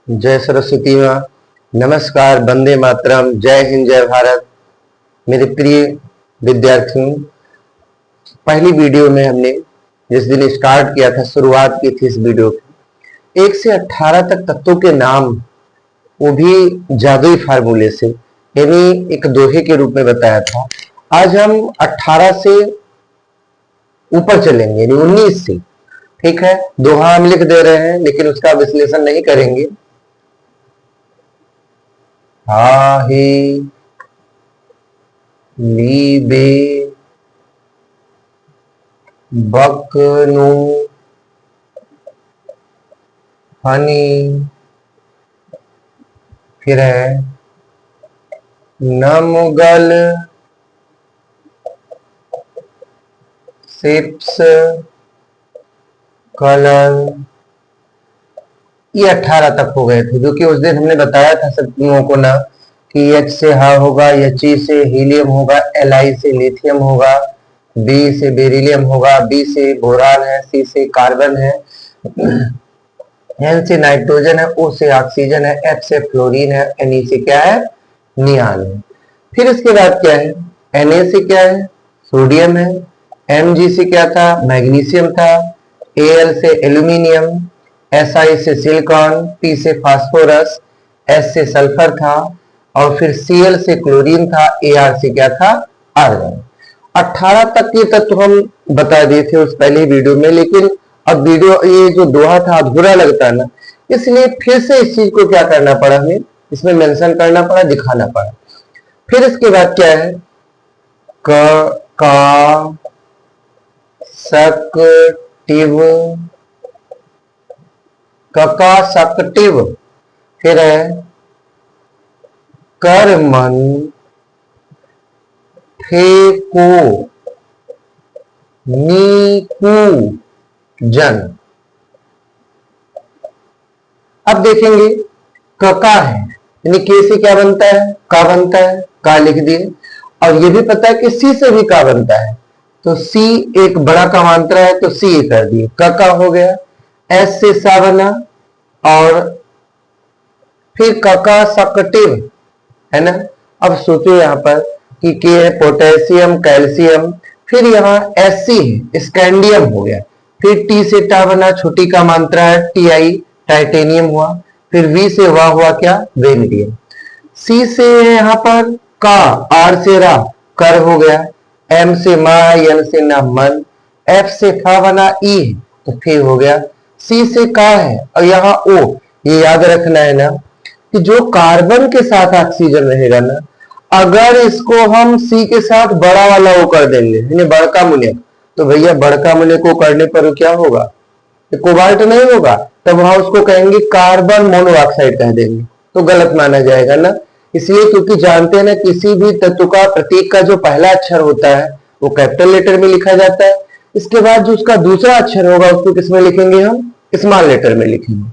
जय सरस्वती माँ। नमस्कार, वंदे मातरम, जय हिंद, जय भारत। मेरे प्रिय विद्यार्थियों, पहली वीडियो में हमने जिस दिन स्टार्ट किया था, शुरुआत की थी इस वीडियो की 1 से 18 तक तत्वों के नाम, वो भी जादुई फार्मूले से, यानी एक दोहे के रूप में बताया था। आज हम 18 से ऊपर चलेंगे, यानी 19 से। ठीक है, दोहा हम लिख दे रहे हैं लेकिन उसका विश्लेषण नहीं करेंगे। आहे लीबे बकनु हनी, फिर है नमुगल सिप्स कलर। ये 18 तक हो गए थे, जो कि उस दिन हमने बताया था सब लोगों को ना, कि H से हा होगा, He से हीलियम होगा, Li से लिथियम होगा, B से बेरिलियम होगा, B से बोरान है, C से कार्बन है, N से नाइट्रोजन है, O से ऑक्सीजन है, F से फ्लोरीन है, Ne से क्या है, नियान है। फिर इसके बाद क्या है, Na से क्या है, सोडियम है, Mg से क्या था, मैग्नीशियम था, Al से एल्यूमिनियम, Si से सिलिकॉन, P से फास्फोरस, S से सल्फर था, और फिर Cl से क्लोरीन था, Ar से क्या था, आर्गन। 18 तक के तत्व हम बता दिए थे उस पहले वीडियो में, लेकिन अब वीडियो ये जो दोहा था अधूरा लगता है ना, इसलिए फिर से इस चीज को क्या करना पड़ा, हमें इसमें मेंशन करना पड़ा, दिखाना पड़ा। फिर इसके बाद क्या है, का सक्टिव, ककासक्टिव, फिर है कर्मन फेको नीकू जन। अब देखेंगे कका है, यानी के से क्या बनता है, का बनता है, का लिख दिए। और ये भी पता है कि सी से भी का बनता है, तो सी एक बड़ा का मात्रा है तो सी कर दिए, कका हो गया। एस से सा बना, और फिर कका सक्टिव है ना। अब सोचो यहां पर कि के है पोटेशियम, कैल्शियम, फिर यहाँ Sc है, स्कैंडियम हो गया। फिर टी से टा बना, छोटी का मात्रा है, Ti टाइटेनियम हुआ। फिर वी से वाह हुआ क्या, वेनेडियम। सी से यहाँ पर का, आर से रा, कर हो गया। एम से मा, एन से ना, मन। एफ से फा बना, ई है तो फिर हो गया। सी से का है, और यहाँ ओ, ये याद रखना है ना कि जो कार्बन के साथ ऑक्सीजन रहेगा ना, अगर इसको हम सी के साथ बड़ा वाला ओ कर देंगे, यानी बड़का मूल्य, तो भैया बड़का मूल्य को करने पर क्या होगा, कोबाल्ट नहीं होगा, तब वहां उसको कहेंगे कार्बन मोनोऑक्साइड कह देंगे, तो गलत माना जाएगा ना। इसलिए क्योंकि जानते हैं ना, किसी भी तत्व का प्रतीक का जो पहला अक्षर होता है वो कैपिटल लेटर में लिखा जाता है, इसके बाद जो उसका दूसरा अक्षर होगा उसको किसमें लिखेंगे, हम स्मॉल लेटर में लिखेंगे।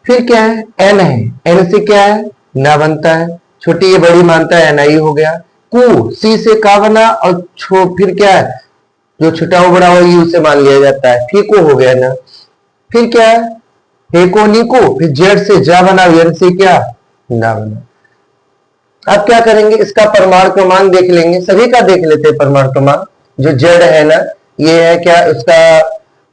फिर क्या है, एन है, एन से क्या है, ना बनता है, छोटी ये बड़ी मानता है, Ni हो गया। कु, सी से का बना, और फिर क्या है, जो छोटा हो बड़ा हो यू से मान लिया जाता है, फीको हो गया ना। फिर क्या है, हेको निको, फिर जेड से जा बना, एन से क्या, ना बना। अब क्या करेंगे, इसका परमाणु क्रमांक देख लेंगे, सभी का देख लेते हैं परमाणु क्रमांक। जो जेड है ना, ये है क्या, उसका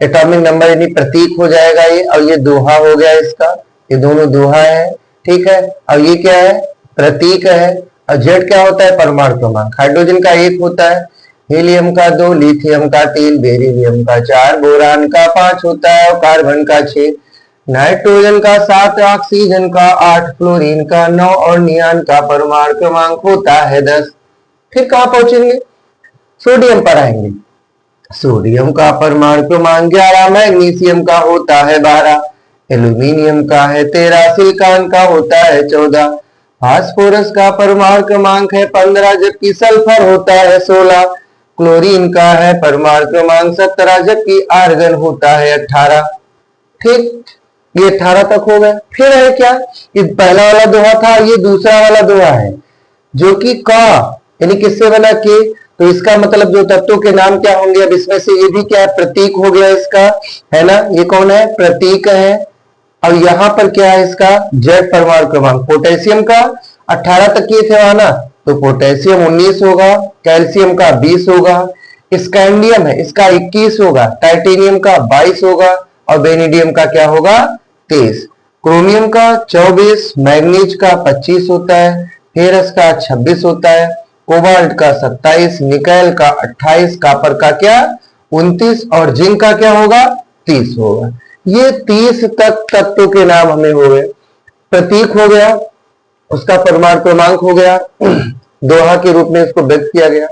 एटॉमिक नंबर यानी प्रतीक हो जाएगा ये, और ये दोहा हो गया इसका, ये दोनों दोहा है, ठीक है। और ये क्या है, प्रतीक है। और जेड क्या होता है, परमाणु क्रमांक। हाइड्रोजन का 1 होता है, हीलियम का 2, लिथियम का 3, बेरिलियम का 4, बोरान का 5 होता है, और कार्बन का 6, नाइट्रोजन का 7, ऑक्सीजन का 8, फ्लोरीन का 9, और नियान का परमाणु क्रमांक होता है 10। फिर कहां पहुंचेंगे, सोडियम पर आएंगे। सोडियम का परमाणु क्रमांक 11, मैग्नीशियम का होता है 12, एल्यूमिनियम का है 13, सिलिकॉन का होता है 14, फास्फोरस का परमाणु क्रमांक है 15, जबकि सल्फर होता है 16, क्लोरीन का है परमाणु क्रमांक 17, जबकि आर्गन होता है 18। ठीक, ये 18 तक हो गया। फिर है क्या, ये पहला वाला दोहा था, ये दूसरा वाला दोहा है, जो कि का यानी किससे बना, के, तो इसका मतलब जो तत्वों के नाम क्या होंगे, अब इसमें से ये भी क्या है, प्रतीक हो गया इसका, है ना। ये कौन है, प्रतीक है, और यहां पर क्या है इसका जेड परमाणु क्रमांक, पोटेशियम का 18 तक किए थे वहां ना, तो पोटेशियम 19 होगा, कैल्शियम का 20 होगा, स्कैंडियम है इसका 21 होगा, टाइटेनियम का 22 होगा और वेनेडियम का क्या होगा 23, क्रोमियम का 24, मैग्नीज का 25 होता है, फेरस का 26 होता है, कोबाल्ट का 27, निकेल का 28, कॉपर का क्या 29 और जिंक का क्या होगा 30 होगा। ये 30 तक तत्वों के नाम हमें हो गए। प्रतीक हो गया, उसका परमाणु क्रमांक हो गया, दोहा के रूप में इसको व्यक्त किया गया।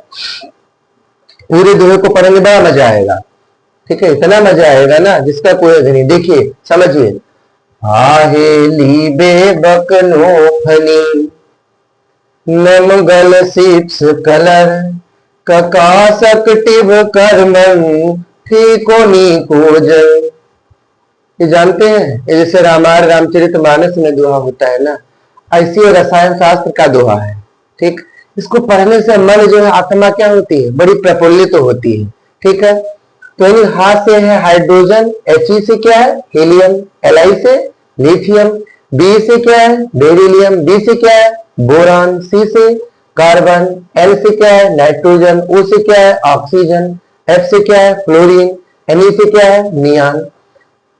पूरे दोहे को पढ़ेंगे बड़ा मजा आएगा, ठीक है, इतना मजा आएगा ना जिसका कोई अर्थ नहीं। देखिए समझिए, आहे बे बकनो फनी नमगल सिप्स कलर ककासक टिब कर्मन ठीकोनी कोजल। ये जानते हैं, ये जैसे रामायण रामचरितमानस में दोहा होता है ना, ऐसी रसायन शास्त्र का दोहा है, ठीक। इसको पढ़ने से मन जो है आत्मा क्या होती है बड़ी प्रफुल्लित तो होती है, ठीक है। तो यानी हा से है हाइड्रोजन, He से क्या है हीलियम, Li से लिथियम, B से क्या है बेरिलियम, B से क्या है बोरान, C से कार्बन, L से क्या है नाइट्रोजन, O से क्या है ऑक्सीजन, F से क्या है फ्लोरीन, Ne से क्या है नियान,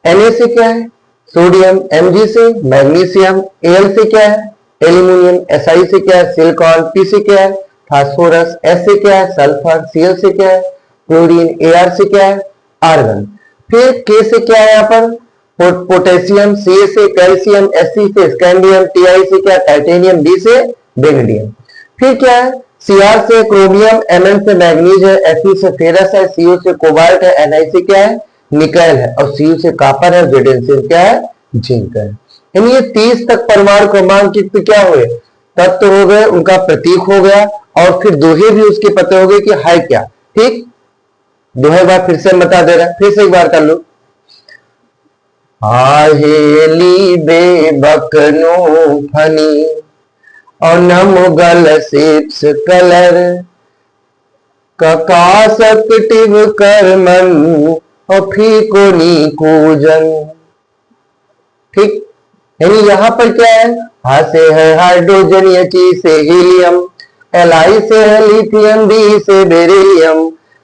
Na से क्या है सोडियम, Mg से मैग्नीशियम, Al से क्या है एल्यूमिनियम, Si से क्या है सिलिकॉन, P से क्या है फास्फोरस, S से क्या है सल्फर, Cl से क्या है क्लोरीन, Ar से क्या है आर्गन। फिर K से क्या है यहाँ पर पोटेशियम, Ca से कैल्शियम, Sc से स्कैंडियम, Ti से क्या टाइटेनियम, D से वेनेडियम। फिर क्या है Cr से क्रोमियम, Mn से मैग्नीज है, Fe से फेरस है, Co से कोबाल्ट है, Ni से क्या है निकेल है और Cu से कॉपर है, Zn से क्या है जिंक है। यानी ये 30 तक परमाणु क्रमांक क्या हुए तत्व हो गए, उनका प्रतीक हो गया और फिर दोहे भी उसके पते हो गए कि है क्या, ठीक। दोहे बार फिर से बता दे रहा है, फिर से एक बार कर लो। आहेली बे बकनो फनी और नमुगल सिप्स कलर ककासक टिब कर्मन और फीकोनी कूजन, ठीक। यानी यहां पर क्या है हा से है हाइड्रोजन, He से हीलियम, Li से है लिथियम, B से बेरिलियम,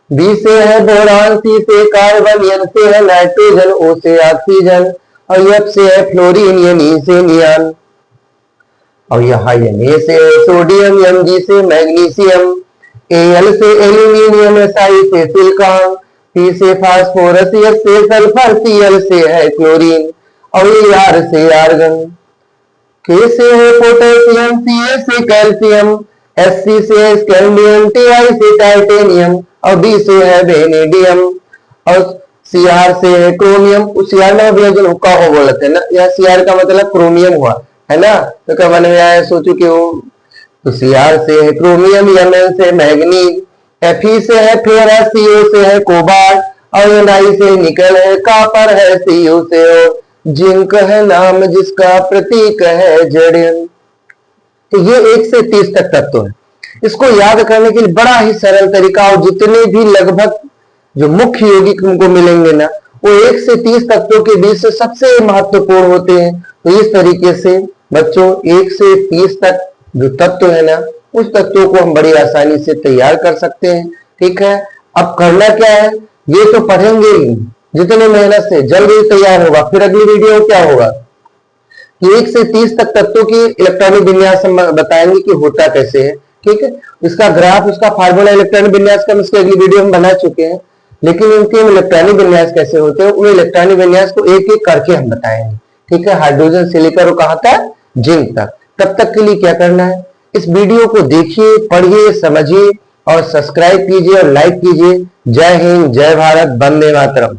B से है बोरान, C से कार्बन, N से है नाइट्रोजन, O से ऑक्सीजन और F से है फ्लोरीन, Ne से नियान और यहाँ Na से है सोडियम, Mg से मैग्नीशियम, Al से एल्यूमिनियम, Si से सिलिकॉन, P से फास्फोरस, S से सल्फर, Cl से है क्लोरीन और Ar से आर्गन, K से है पोटेशियम, Ca से कैल्शियम, Sc से स्कैंडियम, Ti से टाइटेनियम और B से है वेनेडियम और Cr से है क्रोमियम। उस Cr में वियोजन हुक्का हो बोलते हैं ना, यह Cr का मतलब क्रोमियम हुआ है ना, तो क्या मन में आया सोचो कि वो, तो Cr से है क्रोमियम, Mn से मैग्नीज, Fe से है फेरस, Co से है कोबाल्ट और Ni से निकल है, कॉपर है, Cu से जिंक है नाम जिसका प्रतीक है Zn। तो ये 1 से 30 तक तत्व है। इसको याद करने के लिए बड़ा ही सरल तरीका, और जितने भी लगभग जो मुख्य यौगिक तुमको मिलेंगे ना वो 1 से 30 तत्वों के बीच से सबसे महत्वपूर्ण होते हैं। तो इस तरीके से बच्चों 1 से 30 तक जो तत्व है ना उस तत्वों को हम बड़ी आसानी से तैयार कर सकते हैं, ठीक है। अब करना क्या है, ये तो पढ़ेंगे ही, जितने मेहनत से जल्दी तैयार होगा। फिर अगली वीडियो क्या होगा कि 1 से 30 तक तत्वों की इलेक्ट्रॉनिक विन्यास हम बताएंगे कि होता कैसे है, ठीक है। इसका ग्राफ, उसका फार्मूला इलेक्ट्रॉनिक विन्यास का इसकी अगली वीडियो हम बना चुके हैं, लेकिन इनके इलेक्ट्रॉनिक विन्यास कैसे होते हैं उन इलेक्ट्रॉनिक विन्यास को एक एक करके हम बताएंगे, ठीक है। हाइड्रोजन से लेकर कहां तक जिंक तक। तब तक के लिए क्या करना है, इस वीडियो को देखिए, पढ़िए, समझिए और सब्सक्राइब कीजिए और लाइक कीजिए। जय हिंद, जय भारत, वंदे मातरम।